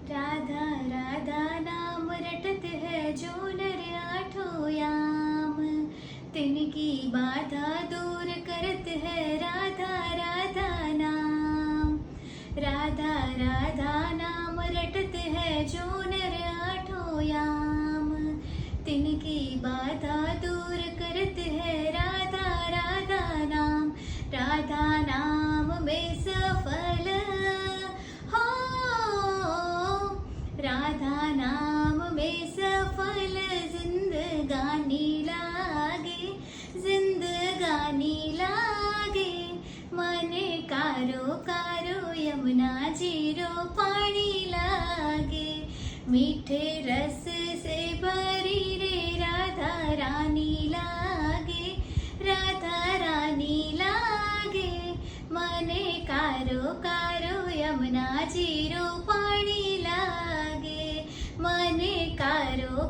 राधा राधा नाम रटत है जो नर आठों याम, तिनकी बाधा दूर करत है राधा राधा नाम। राधा राधा नाम रटत है जो नर आठों याम, तिनकी बाधा दूर करत है राधा राधा नाम। राधा नाम में सफल हो, राधा नाम में सफल जिंदगानी लागे, जिंदगानी लागे। मने कारो कारो यमुना जीरो पानी लागे, मीठे रस से भरी रे राधा रानी लागे, राधा रानी लागे। मने कारो कारो यमुना जीरो पानी लागे, मने कारो